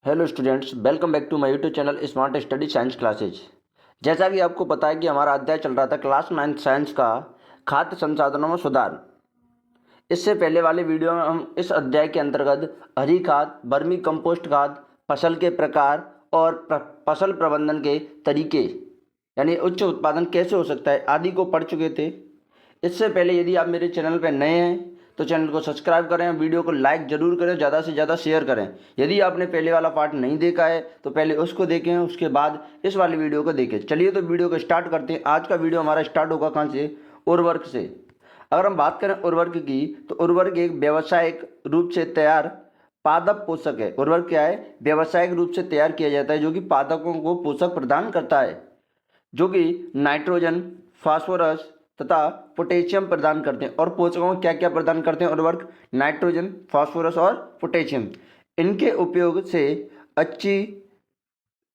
Hello students, welcome back to my YouTube channel smart study science classes. जैसा कि आपको पता है कि हमारा अध्याय चल रहा था क्लास 9 साइंस का खाद्य संसाधनों में सुधार। इससे पहले वाले वीडियो में हम इस अध्याय के अंतर्गत हरी खाद, वर्मी कंपोस्ट खाद, फसल के प्रकार और फसल प्रबंधन के तरीके यानी उच्च उत्पादन कैसे हो सकता है आदि को पढ़ चुके थे। इससे पहले यदि आप मेरे चैनल पर नए हैं तो चैनल को सब्सक्राइब करें, वीडियो को लाइक ज़रूर करें, ज़्यादा से ज़्यादा शेयर करें। यदि आपने पहले वाला पार्ट नहीं देखा है तो पहले उसको देखें, उसके बाद इस वाली वीडियो को देखें। चलिए तो वीडियो को स्टार्ट करते हैं। आज का वीडियो हमारा स्टार्ट होगा कहाँ से? उर्वरक से। अगर हम बात करें उर्वरक की तो उर्वरक एक व्यावसायिक रूप से तैयार पादप पोषक है। उर्वरक क्या है? व्यावसायिक रूप से तैयार किया जाता है जो कि पादपों को पोषक प्रदान करता है, जो कि नाइट्रोजन, फास्फोरस तथा पोटेशियम प्रदान करते हैं। और पोषकों को क्या क्या प्रदान करते हैं उर्वरक? नाइट्रोजन, फास्फोरस और पोटेशियम। इनके उपयोग से अच्छी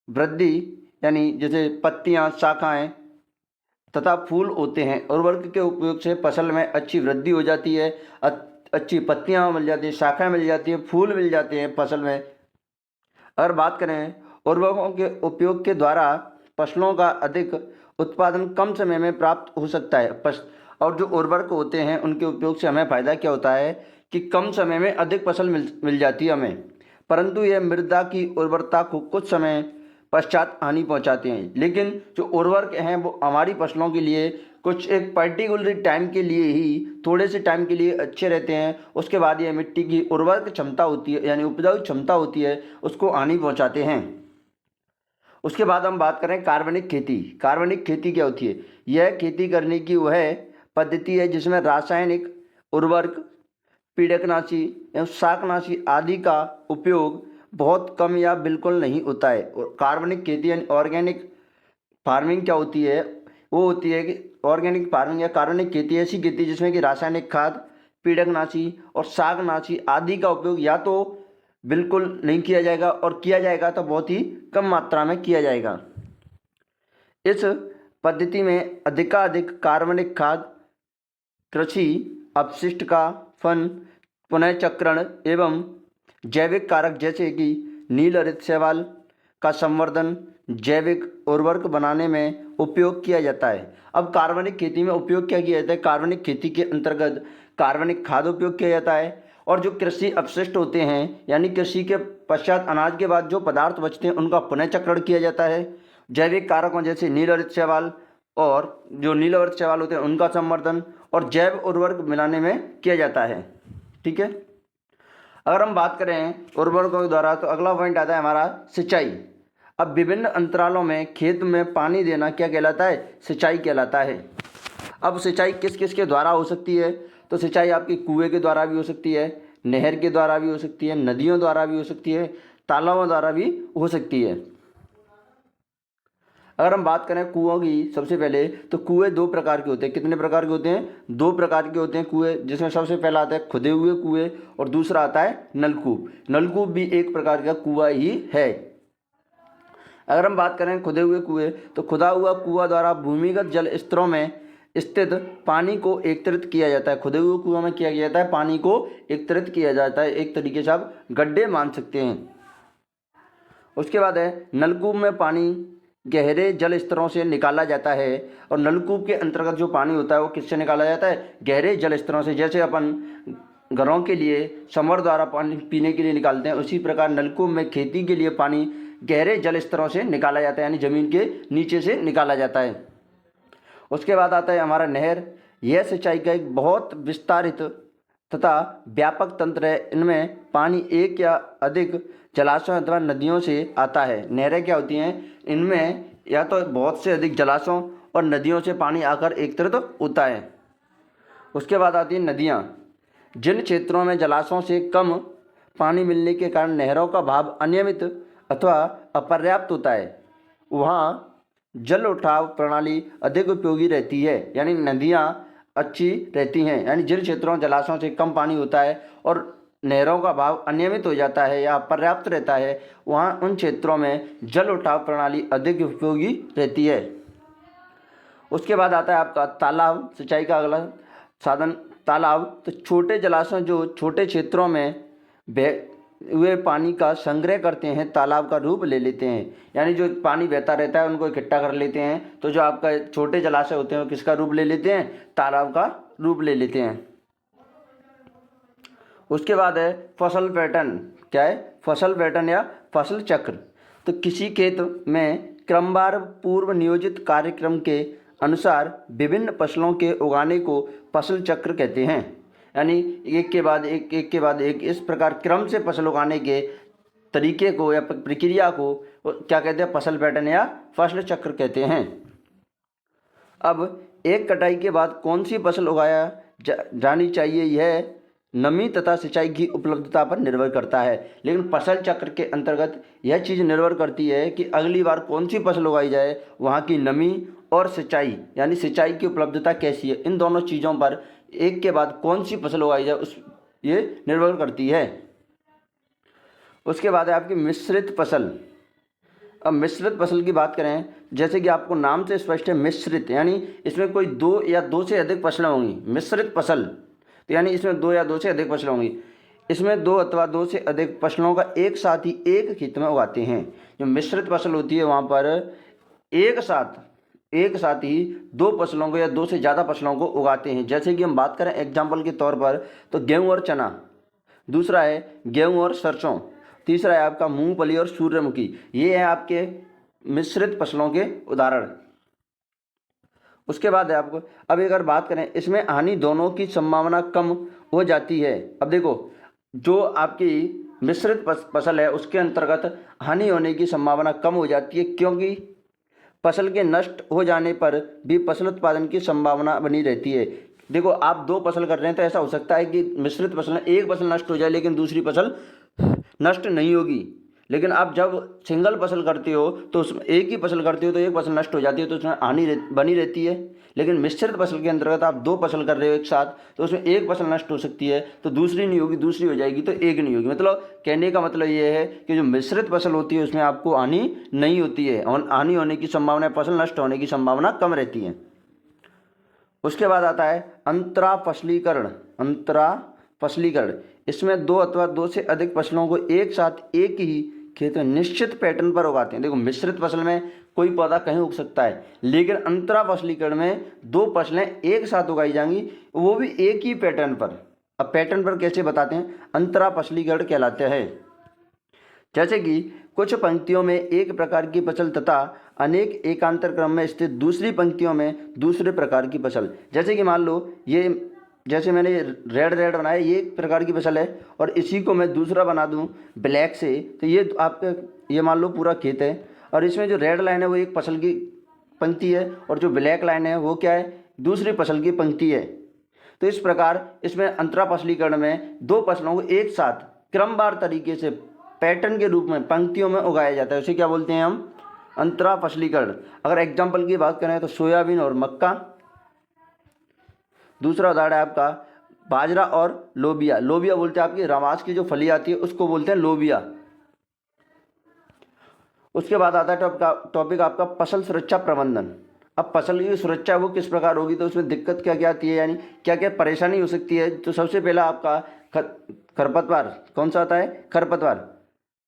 वृद्धि यानी जैसे पत्तियां, शाखाएं तथा फूल होते हैं। उर्वरक के उपयोग से फसल में अच्छी वृद्धि हो जाती है, अच्छी पत्तियां मिल जाती हैं, शाखाएं मिल जाती हैं, फूल मिल जाते हैं फसल में। अगर बात करें उर्वरकों के उपयोग के द्वारा फसलों का अधिक उत्पादन कम समय में प्राप्त हो सकता है। और जो उर्वरक होते हैं उनके उपयोग से हमें फ़ायदा क्या होता है कि कम समय में अधिक फसल मिल जाती है हमें, परंतु यह मृदा की उर्वरता को कुछ समय पश्चात हानि पहुंचाते हैं। लेकिन जो उर्वरक हैं वो हमारी फसलों के लिए कुछ एक पर्टिकुलर टाइम के लिए ही, थोड़े से टाइम के लिए अच्छे रहते हैं। उसके बाद ये मिट्टी की उर्वरक क्षमता होती है यानी उपजाऊ क्षमता होती है, उसको हानि पहुंचाते हैं। उसके बाद हम बात करें कार्बनिक खेती। कार्बनिक खेती क्या होती है? यह खेती करने की वह पद्धति है जिसमें रासायनिक उर्वरक, पीड़कनाशी एवं शाकनाशी आदि का उपयोग बहुत कम या बिल्कुल नहीं होता है। और कार्बनिक खेती यानी ऑर्गेनिक फार्मिंग क्या होती है? वो होती है कि ऑर्गेनिक फार्मिंग या कार्बनिक खेती ऐसी खेती जिसमें कि रासायनिक खाद, पीड़कनाशी और शाकनाशी आदि का उपयोग या तो बिल्कुल नहीं किया जाएगा और किया जाएगा तो बहुत ही कम मात्रा में किया जाएगा। इस पद्धति में अधिकाधिक कार्बनिक खाद, कृषि अपशिष्ट का फन पुनःचक्रण एवं जैविक कारक जैसे कि नील हरित शैवाल का संवर्धन जैविक उर्वरक बनाने में उपयोग किया जाता है। अब कार्बनिक खेती में उपयोग क्या किया जाता है? कार्बनिक खेती के अंतर्गत कार्बनिक खाद उपयोग किया जाता है और जो कृषि अपशिष्ट होते हैं यानी कृषि के पश्चात अनाज के बाद जो पदार्थ बचते हैं उनका पुनःचक्रण किया जाता है। जैविक कारकों जैसे नील हरित शैवाल और जो नील हरित शैवाल होते हैं उनका संवर्धन और जैव उर्वरक मिलाने में किया जाता है। ठीक है। अगर हम बात करें उर्वरकों के द्वारा तो अगला पॉइंट आता है हमारा सिंचाई। अब विभिन्न अंतरालों में खेत में पानी देना क्या कहलाता है? सिंचाई कहलाता है। अब सिंचाई किस किस के द्वारा हो सकती है? तो सिंचाई आपकी कुएं के द्वारा भी हो सकती है, नहर के द्वारा भी हो सकती है, नदियों द्वारा भी हो सकती है, तालाबों द्वारा भी हो सकती है। अगर हम बात करें कुओं की सबसे पहले तो कुएं दो प्रकार के होते हैं। कितने प्रकार के होते हैं? दो प्रकार के होते हैं कुएं, जिसमें सबसे पहला आता है खुदे हुए कुएं और दूसरा आता है नलकूप। नलकूप भी एक प्रकार का कुआं ही है। अगर हम बात करें खुदे हुए कुएं तो खुदा हुआ कुआं द्वारा भूमिगत जल स्तरों में स्थित पानी को एकत्रित किया जाता है। खुदे हुए कुआं में किया जाता है, पानी को एकत्रित किया जाता है। एक तरीके से आप गड्ढे मान सकते हैं। उसके बाद है नलकूप में पानी गहरे जल स्तरों से निकाला जाता है और नलकूप के अंतर्गत जो पानी होता है वो किससे निकाला जाता है? गहरे जल स्तरों से। जैसे अपन घरों के लिए समर द्वारा पानी पीने के लिए निकालते हैं, उसी प्रकार नलकूप में खेती के लिए पानी गहरे जल स्तरों से निकाला जाता है यानी ज़मीन के नीचे से निकाला जाता है। उसके बाद आता है हमारा नहर। यह सिंचाई का एक बहुत विस्तारित तथा व्यापक तंत्र है। इनमें पानी एक या अधिक जलाशयों अथवा नदियों से आता है। नहरें क्या होती हैं? इनमें या तो बहुत से अधिक जलाशयों और नदियों से पानी आकर एकत्रित होता है। उसके बाद आती हैं नदियाँ। जिन क्षेत्रों में जलाशयों से कम पानी मिलने के कारण नहरों का भाव अनियमित अथवा अपर्याप्त होता है, वहाँ जल उठाव प्रणाली अधिक उपयोगी रहती है यानी नदियाँ अच्छी रहती हैं। यानी जिन क्षेत्रों जलाशयों से कम पानी होता है और नहरों का भाव अनियमित हो जाता है या अपर्याप्त रहता है, वहाँ उन क्षेत्रों में जल उठाव प्रणाली अधिक उपयोगी रहती है। उसके बाद आता है आपका तालाब। सिंचाई का अगला साधन तालाब। तो छोटे जलाशय जो छोटे क्षेत्रों में वे पानी का संग्रह करते हैं, तालाब का रूप ले लेते हैं। यानी जो पानी बहता रहता है उनको इकट्ठा कर लेते हैं। तो जो आपका छोटे जलाशय होते हैं वो किसका रूप ले लेते हैं? तालाब का रूप ले लेते हैं। उसके बाद है फसल पैटर्न। क्या है? फसल पैटर्न या फसल चक्र। तो किसी खेत में क्रमवार पूर्व नियोजित कार्यक्रम के अनुसार विभिन्न फसलों के उगाने को फसल चक्र कहते हैं। यानी एक के बाद एक इस प्रकार क्रम से फसल उगाने के तरीके को या प्रक्रिया को क्या कहते हैं? फसल पैटर्न या फसल चक्र कहते हैं। अब एक कटाई के बाद कौन सी फसल उगाया जानी चाहिए, यह नमी तथा सिंचाई की उपलब्धता पर निर्भर करता है। लेकिन फसल चक्र के अंतर्गत यह चीज़ निर्भर करती है कि अगली बार कौन सी फसल उगाई जाए, वहाँ की नमी और सिंचाई यानी सिंचाई की उपलब्धता कैसी है, इन दोनों चीज़ों पर एक के बाद कौन सी फसल उगाई जाए ये निर्भर करती है। उसके बाद है आपकी मिश्रित फसल। अब मिश्रित फसल की बात करें, जैसे कि आपको नाम से स्पष्ट है मिश्रित, यानी इसमें कोई दो या दो से अधिक फसलें होंगी। मिश्रित फसल तो यानी इसमें दो या दो से अधिक फसलें होंगी। इसमें दो अथवा दो से अधिक फसलों का एक साथ ही एक खेत में उगाते हैं। जो मिश्रित फसल होती है वहाँ पर एक साथ ही दो फसलों को या दो से ज़्यादा फसलों को उगाते हैं। जैसे कि हम बात करें एग्जाम्पल के तौर पर तो गेहूँ और चना, दूसरा है गेहूँ और सरसों, तीसरा है आपका मूंगफली और सूर्यमुखी। ये है आपके मिश्रित फसलों के उदाहरण। उसके बाद है आपको अब अगर बात करें, इसमें हानि दोनों की संभावना कम हो जाती है। अब देखो जो आपकी मिश्रित फसल है उसके अंतर्गत हानि होने की संभावना कम हो जाती है, क्योंकि फसल के नष्ट हो जाने पर भी फसल उत्पादन की संभावना बनी रहती है। देखो आप दो फसल कर रहे हैं तो ऐसा हो सकता है कि मिश्रित फसल में एक फसल नष्ट हो जाए लेकिन दूसरी फसल नष्ट नहीं होगी। लेकिन आप जब सिंगल फसल करते हो तो उसमें एक ही फसल करते हो तो एक फसल नष्ट हो जाती है, तो उसमें हानि बनी रहती है। लेकिन मिश्रित फसल के अंतर्गत आप दो फसल कर रहे हो एक साथ, तो उसमें एक फसल नष्ट हो सकती है तो दूसरी नहीं होगी, दूसरी हो जाएगी तो एक नहीं होगी। मतलब कहने का मतलब ये है कि जो मिश्रित फसल होती है उसमें आपको हानि नहीं होती है और हानि होने की संभावना, फसल नष्ट होने की संभावना कम रहती है। उसके बाद आता है अंतरा फसलीकरण। इसमें दो अथवा दो से अधिक फसलों को एक साथ एक ही खेत में निश्चित पैटर्न पर उगाते हैं। देखो मिश्रित फसल में कोई पौधा कहीं उग सकता है, लेकिन अंतरा फसलीकरण में दो फसलें एक साथ उगाई जाएंगी, वो भी एक ही पैटर्न पर। अब पैटर्न पर कैसे बताते हैं? अंतरा फसलीकरण कहलाते हैं। जैसे कि कुछ पंक्तियों में एक प्रकार की फसल तथा अनेक एकांतर क्रम में स्थित दूसरी पंक्तियों में दूसरे प्रकार की फसल। जैसे कि मान लो ये जैसे मैंने रेड बनाया, ये एक प्रकार की फसल है और इसी को मैं दूसरा बना दूं ब्लैक से, तो ये आपका ये मान लो पूरा खेत है और इसमें जो रेड लाइन है वो एक फसल की पंक्ति है और जो ब्लैक लाइन है वो क्या है? दूसरी फसल की पंक्ति है। तो इस प्रकार इसमें अंतरा फसलीकरण में दो फसलों को एक साथ क्रमवार तरीके से पैटर्न के रूप में पंक्तियों में उगाया जाता है। उसे क्या बोलते हैं हम? अंतरा फसलीकरण। अगर एग्जाम्पल की बात करें तो सोयाबीन और मक्का। दूसरा उदाहरण है आपका बाजरा और लोबिया। लोबिया बोलते हैं आपकी रवास की जो फली आती है उसको बोलते हैं लोबिया। उसके बाद आता है टॉपिक आपका फसल सुरक्षा प्रबंधन। अब फसल की सुरक्षा वो किस प्रकार होगी, तो उसमें दिक्कत क्या क्या आती है, यानी क्या क्या परेशानी हो सकती है। तो सबसे पहला आपका खरपतवार। कौन सा आता है? खरपतवार।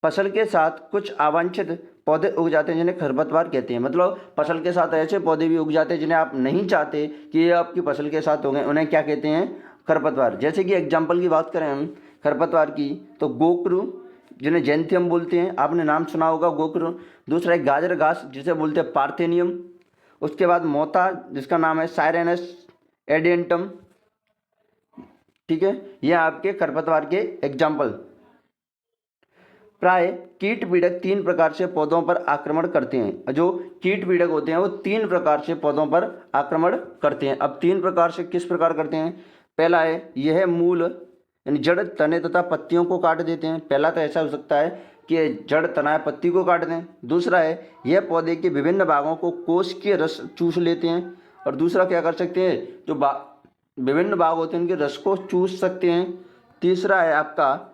फसल के साथ कुछ अवांछित पौधे उग जाते हैं जिन्हें खरपतवार कहते हैं। मतलब फसल के साथ ऐसे पौधे भी उग जाते हैं जिन्हें आप नहीं चाहते कि ये आपकी फसल के साथ होंगे, उन्हें क्या कहते हैं? खरपतवार। जैसे कि एग्जाम्पल की बात करें हम खरपतवार की तो गोकरू, जिन्हें जैंथियम बोलते हैं, आपने नाम सुना होगा गोकरू। दूसरा है गाजर घास जिसे बोलते हैं पार्थेनियम। उसके बाद मोता जिसका नाम है साइरेनस एडियंटम। ठीक है, यह आपके खरपतवार के एग्जाम्पल। प्राय कीट पीड़क तीन प्रकार से पौधों पर आक्रमण करते हैं। जो कीट पीड़क होते हैं वो तीन प्रकार से पौधों पर आक्रमण करते हैं। अब तीन प्रकार से किस प्रकार करते हैं? पहला है यह मूल यानी जड़, तने तथा पत्तियों को काट देते हैं। पहला तो ऐसा हो सकता है कि जड़, तना, पत्ती को काट दें। दूसरा है यह पौधे के विभिन्न भागों को कोश के रस चूस लेते हैं। और दूसरा क्या कर सकते हैं? जो विभिन्न भाग होते हैं उनके रस को चूस सकते हैं। तीसरा है आपका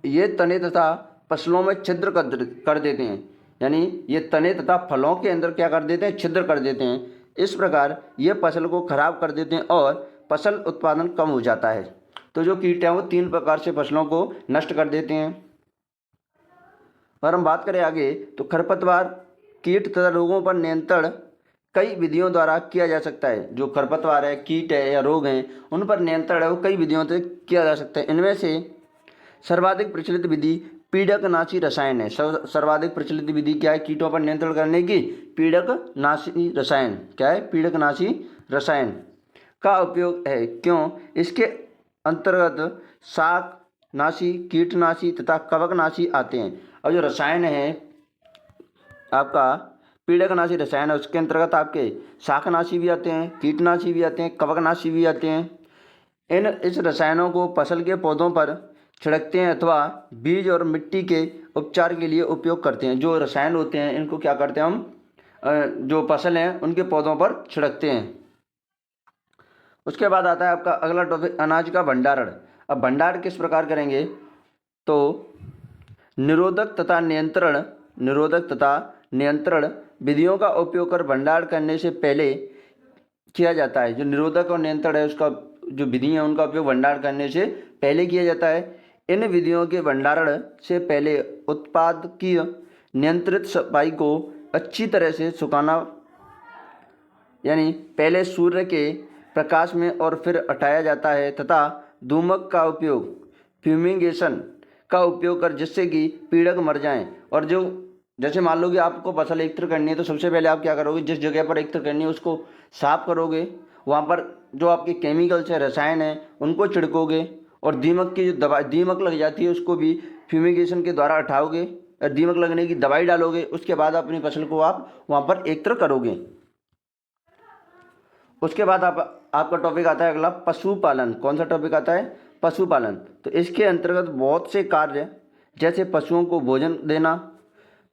ये तने तथा फसलों में छिद्र कर देते हैं, यानी ये तने तथा फलों के अंदर क्या कर देते हैं? छिद्र कर देते हैं। इस प्रकार ये फसल को खराब कर देते हैं और फसल उत्पादन कम हो जाता है। तो जो कीट हैं वो तीन प्रकार से फसलों को नष्ट कर देते हैं। और हम बात करें आगे तो खरपतवार कीट तथा रोगों पर नियंत्रण कई विधियों द्वारा किया जा सकता है। जो खरपतवार है, कीट है या रोग हैं, उन पर नियंत्रण है वो कई विधियों से किया जा सकता है। इनमें से सर्वाधिक प्रचलित विधि पीड़कनाशी रसायन है। सर्वाधिक प्रचलित विधि क्या है कीटों पर नियंत्रण करने की? पीड़कनाशी रसायन। क्या है? पीड़कनाशी रसायन का उपयोग है। क्यों? इसके अंतर्गत शाकनाशी, कीटनाशी तथा कवकनाशी आते हैं। और जो रसायन है आपका पीड़कनाशी रसायन है, उसके अंतर्गत आपके शाकनाशी भी आते हैं, कीटनाशी भी आते हैं, कवकनाशी भी आते हैं। इस रसायनों को फसल के पौधों पर छिड़कते हैं अथवा बीज और मिट्टी के उपचार के लिए उपयोग करते हैं। जो रसायन होते हैं इनको क्या करते हैं हम, जो फसल हैं उनके पौधों पर छिड़कते हैं। उसके बाद आता है आपका अगला टॉपिक अनाज का भंडारण। अब भंडारण किस प्रकार करेंगे तो निरोधक तथा नियंत्रण विधियों का उपयोग कर भंडारण करने से पहले किया जाता है। जो निरोधक और नियंत्रण है उसका जो विधि है उनका उपयोग भंडारण करने से पहले किया जाता है। इन विधियों के भंडारण से पहले उत्पाद की नियंत्रित सफाई को अच्छी तरह से सुखाना, यानी पहले सूर्य के प्रकाश में और फिर हटाया जाता है तथा धूमक का उपयोग, फ्यूमिगेशन का उपयोग कर जिससे कि पीड़क मर जाएं। और जो जैसे मान लो कि आपको फसल एकत्र करनी है तो सबसे पहले आप क्या करोगे, जिस जगह पर एकत्र करनी है उसको साफ करोगे, वहाँ पर जो आपके केमिकल्स है, रसायन है, उनको छिड़कोगे और दीमक की जो दवा दीमक लग जाती है उसको भी फ्यूमिगेशन के द्वारा हटाओगे। दीमक लगने की दवाई डालोगे, उसके बाद अपनी फसल को आप वहाँ पर एकत्र करोगे। उसके बाद आपका टॉपिक आता है अगला पशुपालन। कौन सा टॉपिक आता है? पशुपालन। तो इसके अंतर्गत बहुत से कार्य जैसे पशुओं को भोजन देना,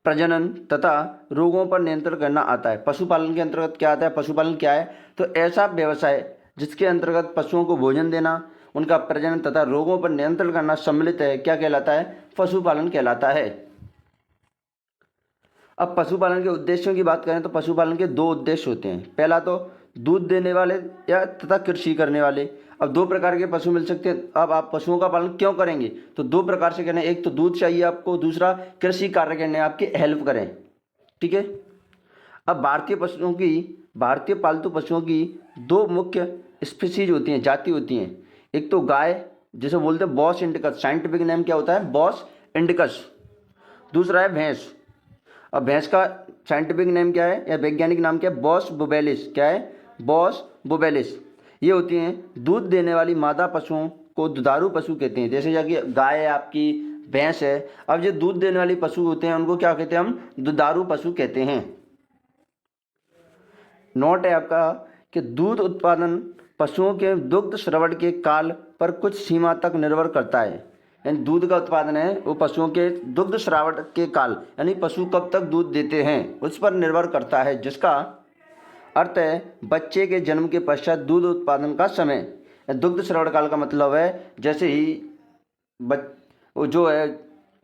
प्रजनन तथा रोगों पर नियंत्रण करना आता है। पशुपालन के अंतर्गत क्या आता है? पशुपालन क्या है तो ऐसा व्यवसाय जिसके अंतर्गत पशुओं को भोजन देना, उनका प्रजनन तथा रोगों पर नियंत्रण करना सम्मिलित है। क्या कहलाता है? पशुपालन कहलाता है। अब पशुपालन के उद्देश्यों की बात करें तो पशुपालन के दो उद्देश्य होते हैं। पहला तो दूध देने वाले या तथा कृषि करने वाले। अब दो प्रकार के पशु मिल सकते हैं। अब आप पशुओं का पालन क्यों करेंगे तो दो प्रकार से करना है। एक तो दूध चाहिए आपको, दूसरा कृषि कार्य करने आपकी हेल्प करें। ठीक है। अब भारतीय पालतू पशुओं की दो मुख्य स्पीसीज होती हैं, जाति होती हैं। एक तो गाय जिसे बोलते हैं बॉस इंडिकस, साइंटिफिक नेम क्या होता है? Bos indicus. दूसरा है भैंस। अब भैंस का साइंटिफिक नेम क्या है या वैज्ञानिक नाम क्या है? बॉस बुबेलिस। क्या है? बॉस बुबेलिस। ये होती हैं दूध देने वाली मादा पशुओं को दुधारू पशु कहते हैं। जैसे कि गाय है आपकी, भैंस है। अब जो दूध देने वाली पशु होते हैं उनको क्या कहते हैं? हम दुधारू पशु कहते हैं। नोट है आपका कि दूध उत्पादन पशुओं के दुग्ध स्रावण के काल पर कुछ सीमा तक निर्भर करता है। यानी दूध का उत्पादन है वो पशुओं के दुग्ध स्रावण के काल, यानी पशु कब तक दूध देते हैं उस पर निर्भर करता है, जिसका अर्थ है बच्चे के जन्म के पश्चात दूध उत्पादन का समय। दुग्ध स्रावण काल का मतलब है जैसे ही जो है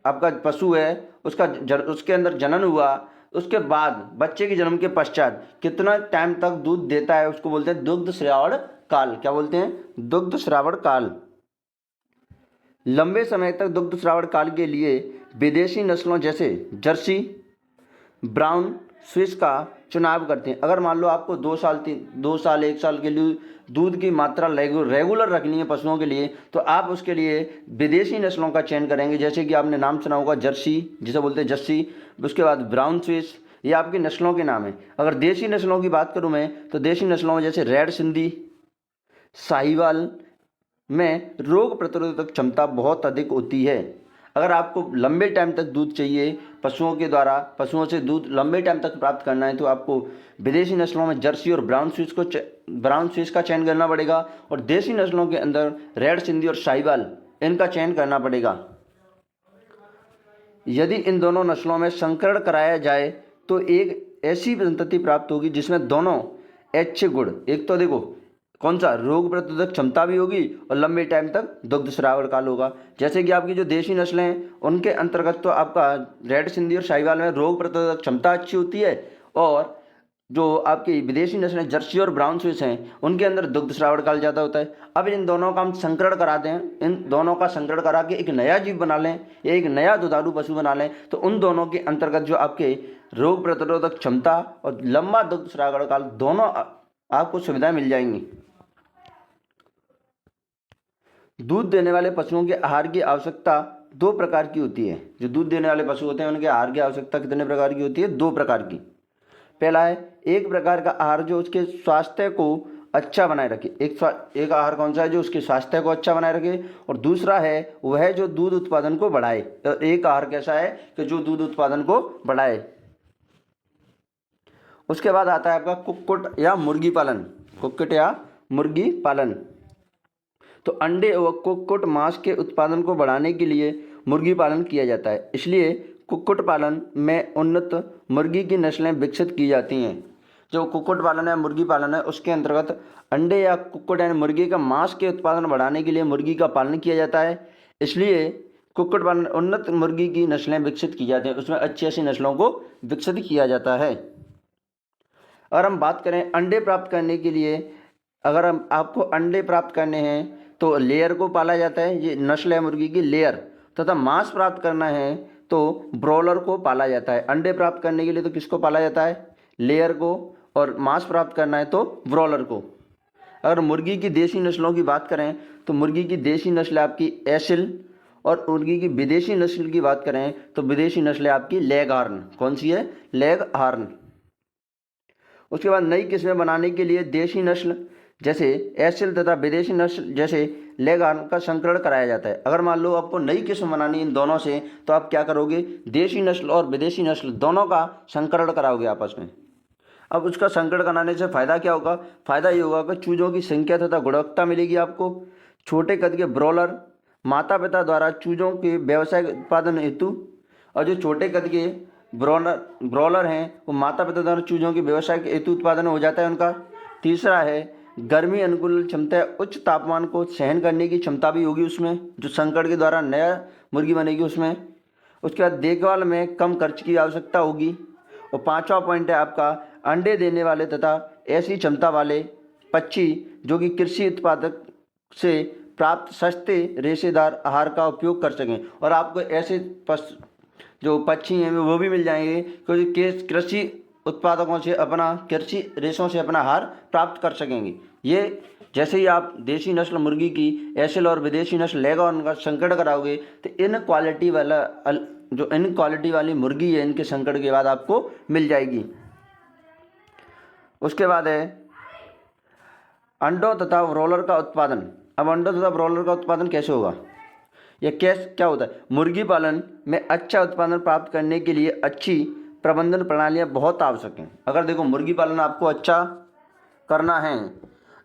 आपका पशु है उसके अंदर जनन हुआ, उसके बाद बच्चे के जन्म के पश्चात कितना टाइम तक दूध देता है उसको बोलते हैं दुग्ध श्रावण काल। क्या बोलते हैं? दुग्ध श्रावण काल। लंबे समय तक दुग्ध श्रावण काल के लिए विदेशी नस्लों जैसे जर्सी, ब्राउन स्विस का चुनाव करते हैं। अगर मान लो आपको 2 साल 1 साल के लिए दूध की मात्रा रेगुलर रखनी है पशुओं के लिए तो आप उसके लिए विदेशी नस्लों का चयन करेंगे। जैसे कि आपने नाम सुना होगा जर्सी, जिसे बोलते हैं जर्सी, उसके बाद ब्राउन स्विस, ये आपकी नस्लों के नाम है। अगर देसी नस्लों की बात करूं मैं तो देसी नस्लों में जैसे रेड सिंधी, साहिवाल में रोग प्रतिरोधक क्षमता बहुत अधिक होती है। अगर आपको लंबे टाइम तक दूध चाहिए पशुओं से दूध लंबे टाइम तक प्राप्त करना है तो आपको विदेशी नस्लों में जर्सी और ब्राउन स्विस का चयन करना पड़ेगा और देसी नस्लों के अंदर रेड सिंधी और साहिवाल इनका चयन करना पड़ेगा। यदि इन दोनों नस्लों में संकरण कराया जाए तो एक ऐसी संतति प्राप्त होगी जिसमें दोनों अच्छे गुण, एक तो देखो कौन सा, रोग प्रतिरोधक क्षमता भी होगी और लंबे टाइम तक दुग्ध श्रावण काल होगा। जैसे कि आपकी जो देशी नस्लें हैं उनके अंतर्गत तो आपका रेड सिंधी और साहिवाल में रोग प्रतिरोधक क्षमता अच्छी होती है और जो आपकी विदेशी नस्लें जर्सी और ब्राउन स्विस हैं उनके अंदर दुग्ध श्रावण काल ज़्यादा होता है। अब इन दोनों का हम संकरण कराते हैं, इन दोनों का संकरण करा के एक नया जीव बना लें या एक नया दुधारू पशु बना लें, तो उन दोनों के अंतर्गत जो आपके रोग प्रतिरोधक क्षमता और लंबा दुग्ध श्रावण काल दोनों आपको सुविधाएं मिल जाएंगी। दूध देने वाले पशुओं के आहार की आवश्यकता दो प्रकार की होती है। जो दूध देने वाले पशु होते हैं उनके आहार की आवश्यकता कितने प्रकार की होती है? दो प्रकार की। पहला है एक प्रकार का आहार जो उसके स्वास्थ्य को अच्छा बनाए रखे। एक आहार कौन सा है? जो उसके स्वास्थ्य को अच्छा बनाए रखे। और दूसरा है वह जो दूध उत्पादन को बढ़ाए। तो एक आहार कैसा है कि जो दूध उत्पादन को बढ़ाए। उसके बाद आता है आपका कुक्कुट या मुर्गी पालन। कुक्कुट या मुर्गी पालन। तो अंडे व कुक्कुट मांस के उत्पादन को बढ़ाने के लिए मुर्गी पालन किया जाता है। इसलिए कुक्कुट पालन में उन्नत मुर्गी की नस्लें विकसित की जाती हैं। जो कुक्कुट पालन है, मुर्गी पालन है, उसके अंतर्गत अंडे या कुक्कुट यानी मुर्गी का मांस के उत्पादन बढ़ाने के लिए मुर्गी का पालन किया जाता है। इसलिए कुक्कुट पालन उन्नत मुर्गी की नस्लें विकसित की जाती हैं, उसमें अच्छी अच्छी नस्लों को विकसित किया जाता है। अगर हम बात करें अंडे प्राप्त करने के लिए, अगर हम आपको अंडे प्राप्त करने हैं तो लेयर को पाला जाता है, ये नस्ल है मुर्गी की लेयर। तथा मांस प्राप्त करना है तो ब्रॉयलर को पाला जाता है। अंडे प्राप्त करने के लिए तो किसको पाला जाता है? लेयर को। और मांस प्राप्त करना है तो ब्रॉयलर को। अगर मुर्गी की देसी नस्लों की बात करें तो मुर्गी की देसी नस्ल आपकी एसिल, और मुर्गी की विदेशी नस्ल की बात करें तो विदेशी नस्ल है आपकी लेग हार्न। कौन सी है? Leg horn. उसके बाद नई किस्में बनाने के लिए देशी नस्ल जैसे एसिल तथा विदेशी नस्ल जैसे लेग हार्न का संकरण कराया जाता है। अगर मान लो आपको नई किस्म बनानी इन दोनों से, तो आप क्या करोगे? देशी नस्ल और विदेशी नस्ल दोनों का संकरण कराओगे आपस में। अब उसका संकरण कराने से फ़ायदा क्या होगा? फ़ायदा ये होगा कि चूज़ों की संख्या तथा गुणवत्ता मिलेगी आपको। छोटे कद के ब्रॉयलर माता पिता द्वारा चूज़ों के व्यवसायिक उत्पादन हेतु, और जो छोटे कद के ब्रॉयलर हैं वो माता पिता द्वारा चूज़ों के व्यवसायिक हेतु उत्पादन हो जाता है उनका। तीसरा है गर्मी अनुकूल क्षमता, उच्च तापमान को सहन करने की क्षमता भी होगी उसमें, जो संकरण के द्वारा नया मुर्गी बनेगी उसमें। उसके बाद देखभाल में कम खर्च की आवश्यकता होगी। और पांचवा पॉइंट है आपका अंडे देने वाले तथा ऐसी क्षमता वाले पक्षी जो कि कृषि उत्पादक से प्राप्त सस्ते रेशेदार आहार का उपयोग कर सकें। और आपको ऐसे जो पक्षी हैं वो भी मिल जाएंगे क्योंकि कृषि उत्पादकों से अपना कृषि रेशों से अपना आहार प्राप्त कर सकेंगे। ये जैसे ही आप देशी नस्ल मुर्गी की एसिल और विदेशी नस्ल लेगा उनका संकरण कराओगे तो इन क्वालिटी वाली मुर्गी है इनके संकरण के बाद आपको मिल जाएगी। उसके बाद है अंडों तथा ब्रॉयलर का उत्पादन। अब अंडों तथा ब्रॉयलर का उत्पादन कैसे होगा? यह क्या होता है? मुर्गी पालन में अच्छा उत्पादन प्राप्त करने के लिए अच्छी प्रबंधन प्रणालियाँ बहुत आवश्यक हैं। अगर देखो मुर्गी पालन आपको अच्छा करना है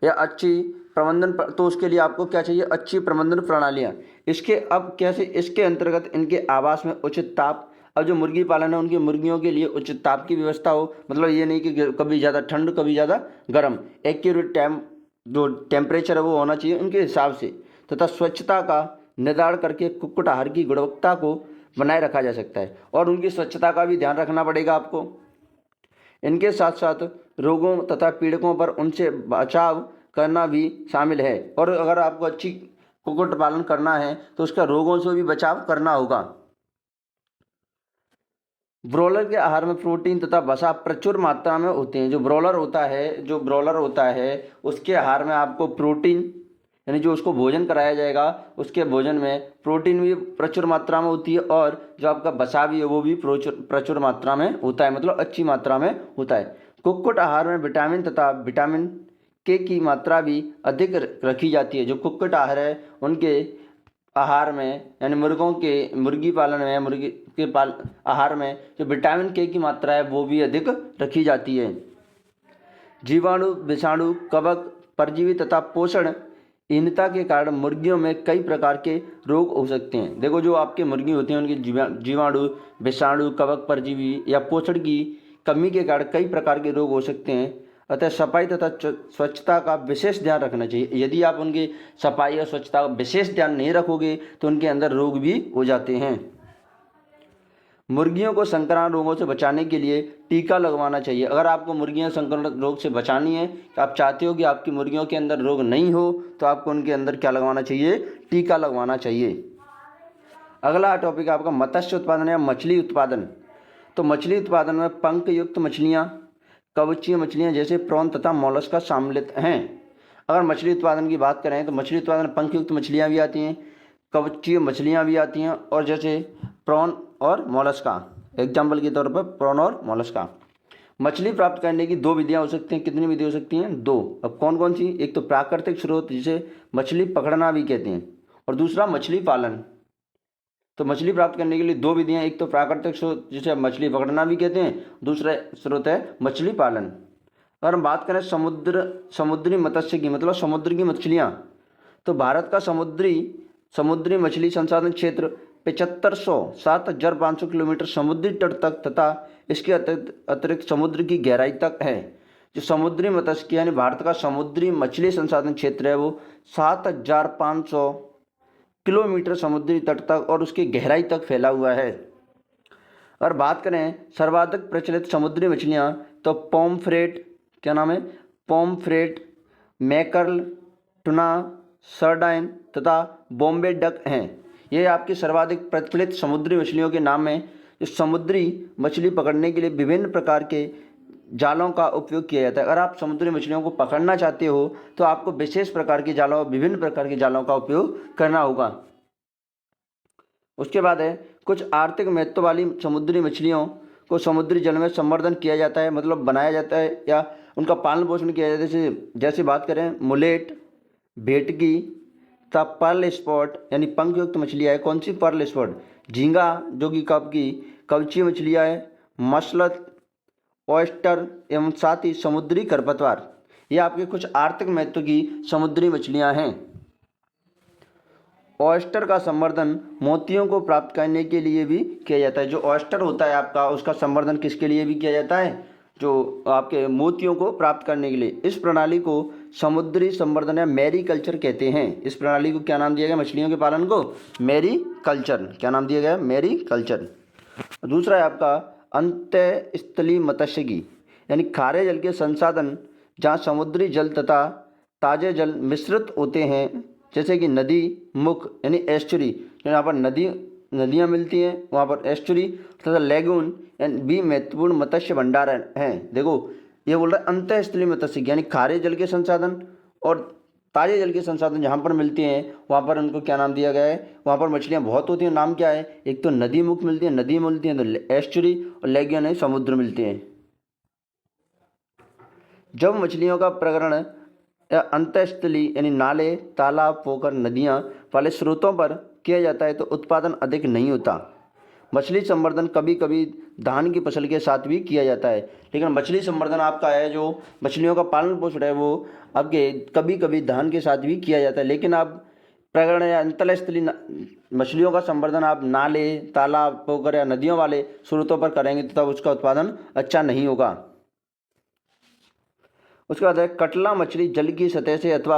या अच्छी प्रबंधन, तो उसके लिए आपको क्या चाहिए? अच्छी प्रबंधन प्रणालियाँ। इसके अब कैसे? इसके अंतर्गत इनके आवास में उचित ताप। अब जो मुर्गी पालन है उनकी मुर्गियों के लिए उचित ताप की व्यवस्था हो, मतलब ये नहीं कि कभी ज़्यादा ठंड कभी ज़्यादा गर्म, एक्यूरेट जो टेम्परेचर है वो होना चाहिए उनके हिसाब से। तथा स्वच्छता का निर्धारण करके कुक्कुट आहार की गुणवत्ता को बनाए रखा जा सकता है, और उनकी स्वच्छता का भी ध्यान रखना पड़ेगा आपको। इनके साथ साथ रोगों तथा पीड़कों पर उनसे बचाव करना भी शामिल है। और अगर आपको अच्छी कुक्कुट पालन करना है तो उसका रोगों से भी बचाव करना होगा। ब्रॉयलर के आहार में प्रोटीन तथा वसा प्रचुर मात्रा में होते हैं। जो ब्रॉयलर होता है उसके आहार में आपको प्रोटीन, यानी जो उसको भोजन कराया जाएगा उसके भोजन में प्रोटीन भी प्रचुर मात्रा में होती है, और जो आपका वसा भी है वो भी प्रचुर मात्रा में होता है, मतलब अच्छी मात्रा में होता है। कुक्कुट आहार में विटामिन तथा विटामिन के की मात्रा भी अधिक रखी जाती है। जो कुक्कुट आहार है उनके आहार में, यानी मुर्गी पालन में आहार में जो विटामिन के की मात्रा है वो भी अधिक रखी जाती है। जीवाणु, विषाणु, कवक, परजीवी तथा पोषण हीनता के कारण मुर्गियों में कई प्रकार के रोग हो सकते हैं। देखो जो आपके मुर्गी होती हैं उनकी जीवाणु, विषाणु, कवक, परजीवी या पोषण की कमी के कारण कई प्रकार के रोग हो सकते हैं। अतः सफाई तथा स्वच्छता का विशेष ध्यान रखना चाहिए। यदि आप उनकी सफाई और स्वच्छता का विशेष ध्यान नहीं रखोगे तो उनके अंदर रोग भी हो जाते हैं। मुर्गियों को संक्रामक रोगों से बचाने के लिए टीका लगवाना चाहिए। अगर आपको मुर्गियां संक्रामक रोग से बचानी है, तो आप चाहते हो कि आपकी मुर्गियों के अंदर रोग नहीं हो, तो आपको उनके अंदर क्या लगवाना चाहिए? टीका लगवाना चाहिए। अगला टॉपिक आपका मत्स्य उत्पादन या मछली उत्पादन। तो मछली उत्पादन में पंख युक्त मछलियाँ, कवचीय मछलियाँ जैसे प्रॉन तथा मोलस्का शामिल हैं। अगर मछली उत्पादन की बात करें तो मछली उत्पादन में पंख युक्त मछलियाँ भी आती हैं, कवचीय मछलियाँ भी आती हैं, और जैसे प्रॉन और मोलस्का, एग्जाम्पल के तौर पर प्रॉन और मोलस्का। मछली प्राप्त करने की दो विधियाँ हो सकती हैं। कितनी विधि हो सकती हैं? दो। अब कौन कौन सी? एक तो प्राकृतिक स्रोत जिसे मछली पकड़ना भी कहते हैं, और दूसरा मछली पालन। तो मछली प्राप्त करने के लिए दो विधियाँ, एक तो प्राकृतिक स्रोत जिसे मछली पकड़ना भी कहते हैं, दूसरा स्रोत है मछली पालन। अगर हम बात करें समुद्री मत्स्य की, मतलब समुद्र की मछलियाँ, तो भारत का समुद्री मछली संसाधन क्षेत्र 7500 किलोमीटर समुद्री तट तक तथा इसके अतिरिक्त समुद्र की गहराई तक है। जो समुद्री मत्स्य यानी भारत का समुद्री मछली संसाधन क्षेत्र है वो 7500 किलोमीटर समुद्री तट तक और उसकी गहराई तक फैला हुआ है। और बात करें सर्वाधिक प्रचलित समुद्री मछलियाँ, तो पॉम्फ्रेट, क्या नाम है? पॉम्फ्रेट, मैकरल, टुना, सर्डाइन तथा बॉम्बे डक हैं। ये आपकी सर्वाधिक प्रचलित समुद्री मछलियों के नाम हैं, जो समुद्री मछली पकड़ने के लिए विभिन्न प्रकार के जालों का उपयोग किया जाता है। अगर आप समुद्री मछलियों को पकड़ना चाहते हो तो आपको विशेष प्रकार के जालों, विभिन्न प्रकार के जालों का उपयोग करना होगा। उसके बाद है कुछ आर्थिक महत्व वाली समुद्री मछलियों को समुद्री जल में संवर्धन किया जाता है, मतलब बनाया जाता है या उनका पालन पोषण किया जाता है। जैसे बात करें मुलेट, भेटकी तथा पर्ल स्पॉट यानी पंख युक्त मछलियाँ है। कौन सी? Pearl spot. झींगा जो कि कब की कवचीय मछलियाँ है। मसलत, ऑयस्टर एवं साथ ही समुद्री खरपतवार, ये आपके कुछ आर्थिक महत्व की समुद्री मछलियाँ हैं। ऑयस्टर का संवर्धन मोतियों को प्राप्त करने के लिए भी किया जाता है। जो ऑयस्टर होता है आपका, उसका संवर्धन किसके लिए भी किया जाता है? जो आपके मोतियों को प्राप्त करने के लिए। इस प्रणाली को समुद्री संवर्धन या मैरीकल्चर कहते हैं। इस प्रणाली को क्या नाम दिया गया? मछलियों के पालन को मैरीकल्चर। क्या नाम दिया गया? मैरीकल्चर। दूसरा है आपका अंतःस्थलीय मत्स्यिकी, यानी खारे जल के संसाधन जहाँ समुद्री जल तथा ताजे जल मिश्रित होते हैं, जैसे कि नदी मुख यानी एस्चुरी, यहाँ पर नदियाँ मिलती हैं, वहाँ पर एस्चुरी तथा लेगून भी महत्वपूर्ण मत्स्य भंडार हैं। देखो ये बोल रहा है अंतःस्थलीय मत्स्यिकी, यानी खारे जल के संसाधन और ताजे जल के संसाधन जहाँ पर मिलते हैं वहाँ पर उनको क्या नाम दिया गया है? वहाँ पर मछलियाँ बहुत होती हैं, नाम क्या है? एक तो नदी मुख मिलती है, नदी मिलती है तो एस्चुरी, और लेगून है समुद्र मिलते हैं। जब मछलियों का प्रकरण या अंतःस्थलीय यानी नाले, तालाब, पोखर, नदियाँ वाले स्रोतों पर किया जाता है तो उत्पादन अधिक नहीं होता। मछली संवर्धन कभी कभी धान की फसल के साथ भी किया जाता है, लेकिन मछली संवर्धन आपका है जो मछलियों का पालन पोषण है वो आपके कभी कभी धान के साथ भी किया जाता है। लेकिन आप प्रकरण या अंतःस्थलीय मछलियों का संवर्धन आप नाले, तालाब, पोखर या नदियों वाले स्रोतों पर करेंगे तो तब उसका उत्पादन अच्छा नहीं होगा। उसके बाद है कटला मछली जल की सतह से अथवा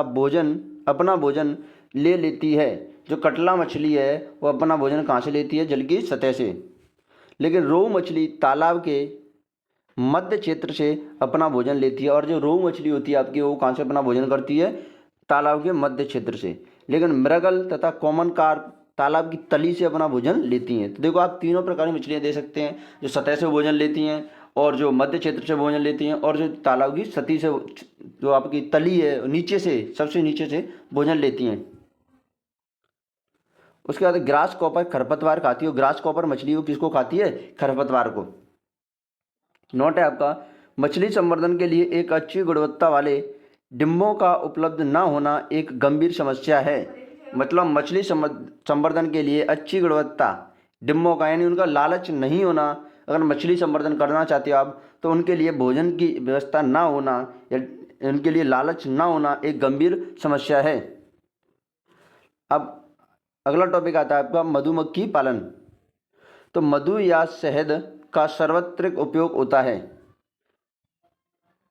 अपना भोजन ले लेती है। जो कटला मछली है वो अपना भोजन कहाँ से लेती है? जल की सतह से। लेकिन रोहू मछली तालाब के मध्य क्षेत्र से अपना भोजन लेती है। और जो रोहू मछली होती है आपकी वो कहाँ से अपना भोजन करती है? तालाब के मध्य क्षेत्र से। लेकिन मृगल तथा कॉमन कार्प तालाब की तली से अपना भोजन लेती हैं। तो देखो आप तीनों प्रकार की मछलियाँ दे सकते हैं, जो सतह से भोजन लेती हैं और जो मध्य क्षेत्र से भोजन लेती हैं और जो तालाब की सतह से, जो आपकी तली है नीचे से, सबसे नीचे से भोजन लेती हैं। उसके बाद ग्रास कॉपर खरपतवार खाती है। ग्रास कॉपर मछली को किसको खाती है? खरपतवार को। नोट है आपका, मछली संवर्धन के लिए एक अच्छी गुणवत्ता वाले डिम्बों का उपलब्ध न होना एक गंभीर समस्या है। मतलब मछली संवर्धन के लिए अच्छी गुणवत्ता डिम्बों का यानी उनका लालच नहीं होना। अगर मछली संवर्धन करना चाहते हो आप तो उनके लिए भोजन की व्यवस्था ना होना या उनके लिए लालच ना होना एक गंभीर समस्या है। अब अगला टॉपिक आता है आपका मधुमक्खी पालन। तो मधु या शहद का सर्वत्रिक उपयोग होता है।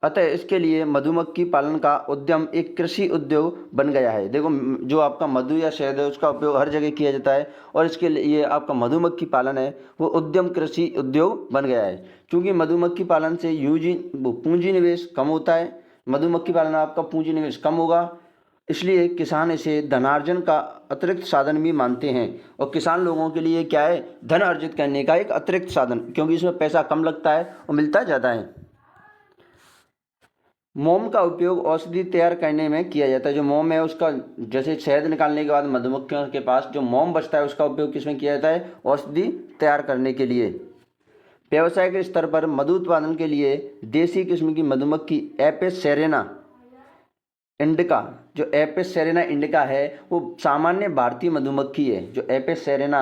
अतः इसके लिए मधुमक्खी पालन का उद्यम एक कृषि उद्योग बन गया है। देखो जो आपका मधु या शहद है उसका उपयोग हर जगह किया जाता है और इसके लिए आपका मधुमक्खी पालन है वो उद्यम कृषि उद्योग बन गया है। क्योंकि मधुमक्खी पालन से पूंजी निवेश कम होता है, मधुमक्खी पालन में आपका पूंजी निवेश कम होगा, इसलिए किसान इसे धनार्जन का अतिरिक्त साधन भी मानते हैं। और किसान लोगों के लिए क्या है, धन अर्जित करने का एक अतिरिक्त साधन, क्योंकि इसमें पैसा कम लगता है और मिलता ज़्यादा है। मोम का उपयोग औषधि तैयार करने में किया जाता है। जो मोम है उसका, जैसे शहद निकालने के बाद मधुमक्खियों के पास जो मोम बचता है उसका उपयोग किसमें किया जाता है, औषधि तैयार करने के लिए। व्यवसाय के स्तर पर मधु उत्पादन के लिए देसी किस्म की मधुमक्खी एपिस सेरेना इंडिका, जो एपिस सेरेना इंडिका है वो सामान्य भारतीय मधुमक्खी है। जो एपिस सेरेना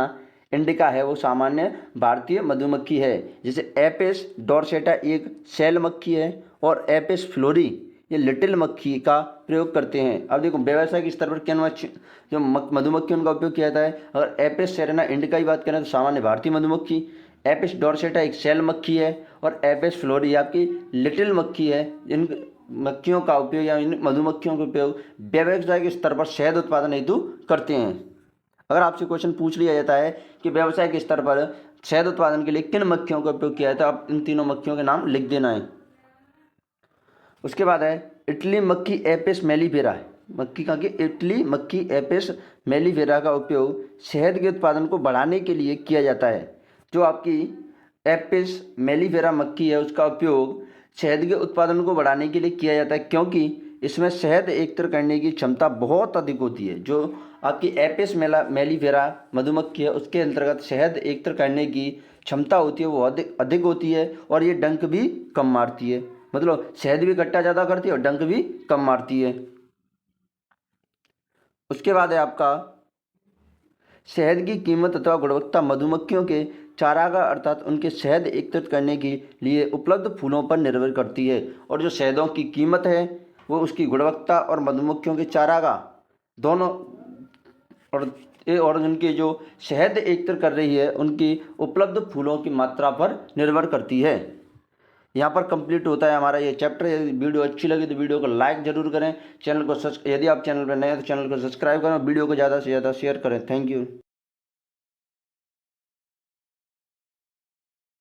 इंडिका है वो सामान्य भारतीय मधुमक्खी है। जैसे एपिस डोरसेटा एक सेल मक्खी है और एपिस फ्लोरी ये लिटिल मक्खी का प्रयोग करते हैं। अब देखो व्यावसायिक स्तर पर क्या जो मधुमक्खी उनका उपयोग किया जाता है। अगर एपिस सेरेना इंडिका की बात करें तो सामान्य भारतीय मधुमक्खी, एपिस डोरसेटा एक सेल मक्खी है और एपिस फ्लोरी आपकी लिटिल मक्खी है। इन मक्खियों का उपयोग या इन मधुमक्खियों का उपयोग व्यावसायिक स्तर पर शहद उत्पादन हेतु करते हैं। अगर आपसे क्वेश्चन पूछ लिया जाता है कि व्यवसायिक स्तर पर शहद उत्पादन के लिए किन मक्खियों का उपयोग किया जाता है, आप इन तीनों मक्खियों के नाम लिख देना है। उसके बाद है इटली मक्खी एपिस मेलिफेरा, मक्खी का कि इटली मक्खी एपिस मेलिफेरा का उपयोग शहद के उत्पादन को बढ़ाने के लिए किया जाता है। जो आपकी एपिस मेलिफेरा मक्खी है उसका उपयोग शहद के उत्पादन को बढ़ाने के लिए किया जाता है, क्योंकि इसमें शहद एकत्र करने की क्षमता बहुत अधिक होती है। जो आपकी एपिस मेलिफेरा मधुमक्खी है उसके अंतर्गत शहद एकत्र करने की क्षमता होती है वो अधिक होती है और ये डंक भी कम मारती है। मतलब शहद भी इकट्ठा ज़्यादा करती है और डंक भी कम मारती है। उसके बाद है आपका शहद की कीमत अथवा गुणवत्ता मधुमक्खियों के चारागाह अर्थात उनके शहद एकत्रित करने के लिए उपलब्ध फूलों पर निर्भर करती है। और जो शहदों की कीमत है वो उसकी गुणवत्ता और मधुमक्खियों के चारागाह दोनों और उनके जो शहद एकत्र कर रही है उनकी उपलब्ध फूलों की मात्रा पर निर्भर करती है। यहाँ पर कंप्लीट होता है हमारा ये चैप्टर। यदि वीडियो अच्छी लगी तो वीडियो को लाइक जरूर करें, चैनल को यदि आप चैनल पर नए हैं तो चैनल को सब्सक्राइब करें, वीडियो को ज़्यादा से ज़्यादा शेयर करें। Thank you.